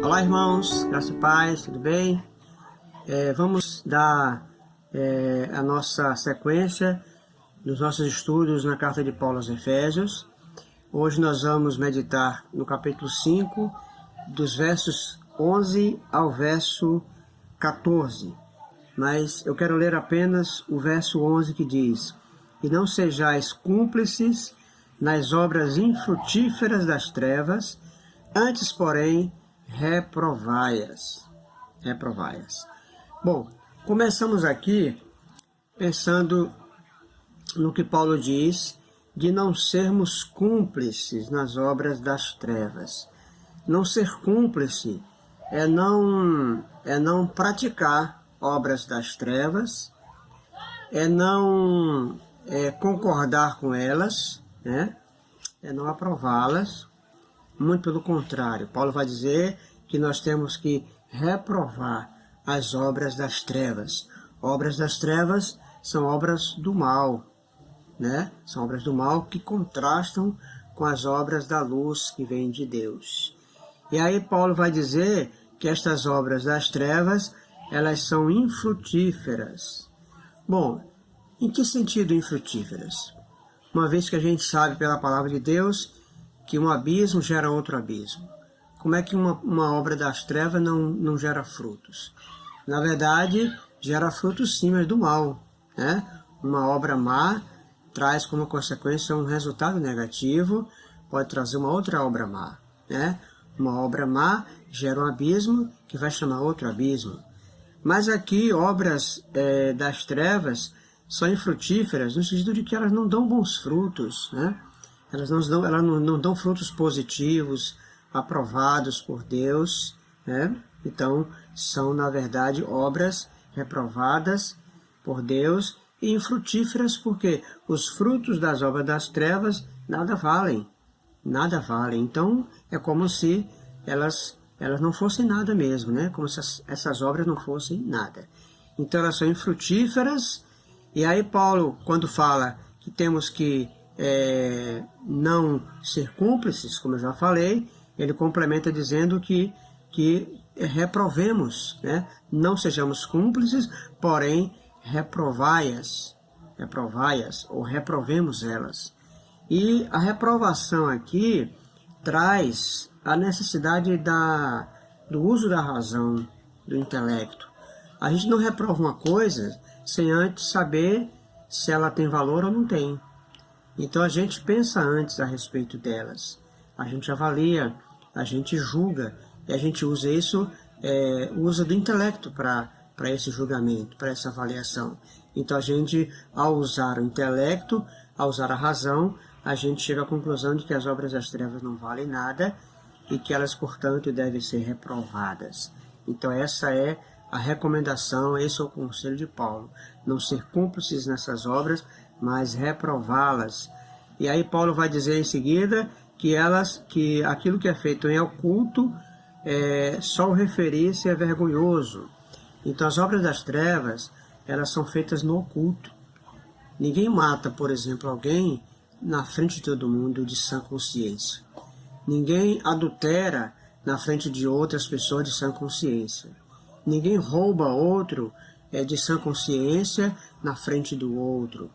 Olá, irmãos, graça e paz, tudo bem? Vamos dar a nossa sequência dos nossos estudos na carta de Paulo aos Efésios. Hoje nós vamos meditar no capítulo 5, dos versos 11 ao verso 14. Mas eu quero ler apenas o verso 11 que diz: E não sejais cúmplices nas obras infrutíferas das trevas, antes, porém, reprovai-as. Bom, começamos aqui pensando no que Paulo diz de não sermos cúmplices nas obras das trevas. Não ser cúmplice é não praticar obras das trevas, é não concordar com elas, né? É não aprová-las. Muito pelo contrário, Paulo vai dizer que nós temos que reprovar as obras das trevas. Obras das trevas são obras do mal, né? São obras do mal que contrastam com as obras da luz que vem de Deus. E aí Paulo vai dizer que estas obras das trevas, elas são infrutíferas. Bom, em que sentido infrutíferas? Uma vez que a gente sabe pela palavra de Deus que um abismo gera outro abismo. Como é que uma obra das trevas não gera frutos? Na verdade, gera frutos sim, mas do mal, né? Uma obra má traz como consequência um resultado negativo, pode trazer uma outra obra má, né? Uma obra má gera um abismo que vai chamar outro abismo. Mas aqui, obras das trevas são infrutíferas no sentido de que elas não dão bons frutos, né? Elas não dão frutos positivos, aprovados por Deus, né? Então, são, na verdade, obras reprovadas por Deus e infrutíferas, porque os frutos das obras das trevas nada valem. Nada valem. Então, é como se elas não fossem nada mesmo, né? Como se essas obras não fossem nada. Então, elas são infrutíferas. E aí, Paulo, quando fala que temos que não ser cúmplices, como eu já falei, ele complementa dizendo que reprovemos, né? Não sejamos cúmplices, porém reprovai-as ou reprovemos elas. E a reprovação aqui traz a necessidade do uso da razão, do intelecto. A gente não reprova uma coisa sem antes saber se ela tem valor ou não tem. Então a gente pensa antes a respeito delas, a gente avalia, a gente julga, e a gente usa isso, usa do intelecto para esse julgamento, para essa avaliação. Então a gente, ao usar o intelecto, ao usar a razão, a gente chega à conclusão de que as obras das trevas não valem nada e que elas, portanto, devem ser reprovadas. Então essa é a recomendação, esse é o conselho de Paulo, não ser cúmplices nessas obras, mas reprová-las. E aí Paulo vai dizer em seguida que aquilo que é feito em oculto, só o referir-se é vergonhoso. Então as obras das trevas, elas são feitas no oculto. Ninguém mata, por exemplo, alguém na frente de todo mundo de sã consciência. Ninguém adultera na frente de outras pessoas de sã consciência. Ninguém rouba outro de sã consciência na frente do outro.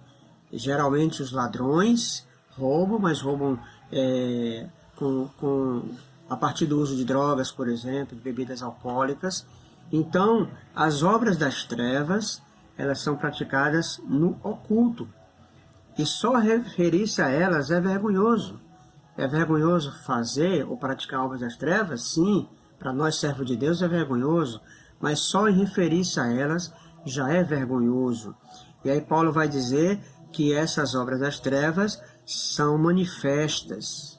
Geralmente os ladrões roubam, mas roubam a partir do uso de drogas, por exemplo, de bebidas alcoólicas. Então, as obras das trevas, elas são praticadas no oculto. E só referir-se a elas é vergonhoso. É vergonhoso fazer ou praticar obras das trevas? Sim, para nós servos de Deus é vergonhoso, mas só em referir-se a elas já é vergonhoso. E aí Paulo vai dizer que essas obras das trevas são manifestas.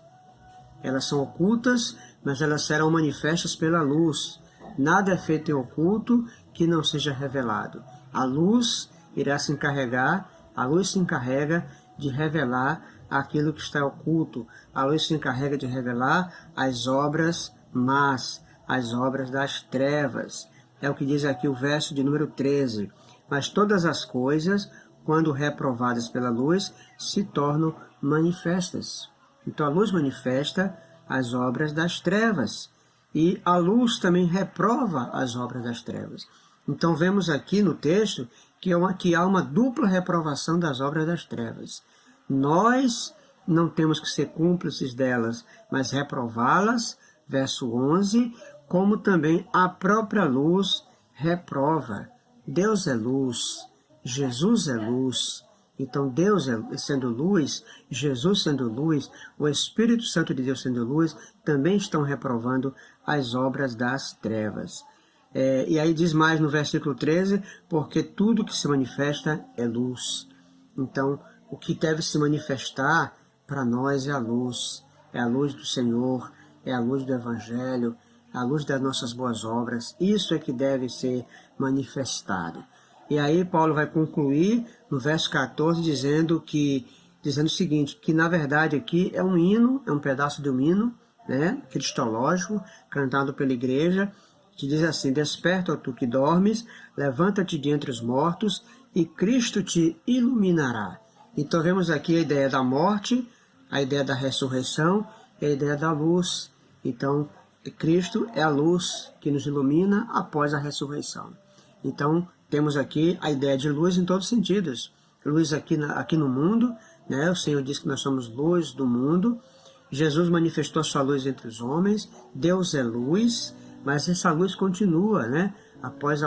Elas são ocultas, mas elas serão manifestas pela luz. Nada é feito em oculto que não seja revelado. A luz irá se encarregar, a luz se encarrega de revelar aquilo que está oculto. A luz se encarrega de revelar as obras más, as obras das trevas. É o que diz aqui o verso de número 13. Mas todas as coisas, quando reprovadas pela luz, se tornam manifestas. Então a luz manifesta as obras das trevas. e a luz também reprova as obras das trevas. Então vemos aqui no texto que há uma dupla reprovação das obras das trevas. Nós não temos que ser cúmplices delas, mas reprová-las, verso 11, como também a própria luz reprova. Deus é luz, Jesus é luz. Então Deus sendo luz, Jesus sendo luz, o Espírito Santo de Deus sendo luz, também estão reprovando as obras das trevas. E aí diz mais no versículo 13, porque tudo que se manifesta é luz. Então, o que deve se manifestar para nós é a luz do Senhor, é a luz do Evangelho, a luz das nossas boas obras. Isso é que deve ser manifestado. E aí Paulo vai concluir no verso 14 dizendo o seguinte, que na verdade aqui é um hino, é um pedaço de um hino, né, cristológico, cantado pela igreja, que diz assim: desperta, ó tu que dormes, levanta-te de entre os mortos, e Cristo te iluminará. Então vemos aqui a ideia da morte, a ideia da ressurreição e a ideia da luz. Então, Cristo é a luz que nos ilumina após a ressurreição. Então, temos aqui a ideia de luz em todos os sentidos. Luz aqui no mundo, né? O Senhor diz que nós somos luz do mundo. Jesus manifestou a sua luz entre os homens. Deus é luz, mas essa luz continua, né? Após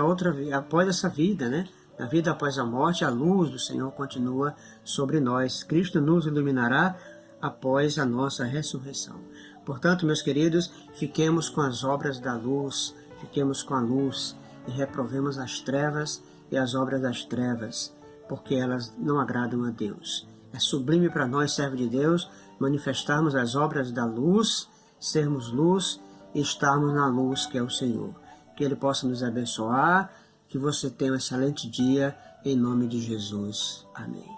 essa vida, né? Na vida após a morte, a luz do Senhor continua sobre nós. Cristo nos iluminará após a nossa ressurreição. Portanto, meus queridos, fiquemos com as obras da luz, fiquemos com a luz e reprovemos as trevas e as obras das trevas, porque elas não agradam a Deus. É sublime para nós, servo de Deus, manifestarmos as obras da luz, sermos luz e estarmos na luz que é o Senhor. Que Ele possa nos abençoar, que você tenha um excelente dia, em nome de Jesus. Amém.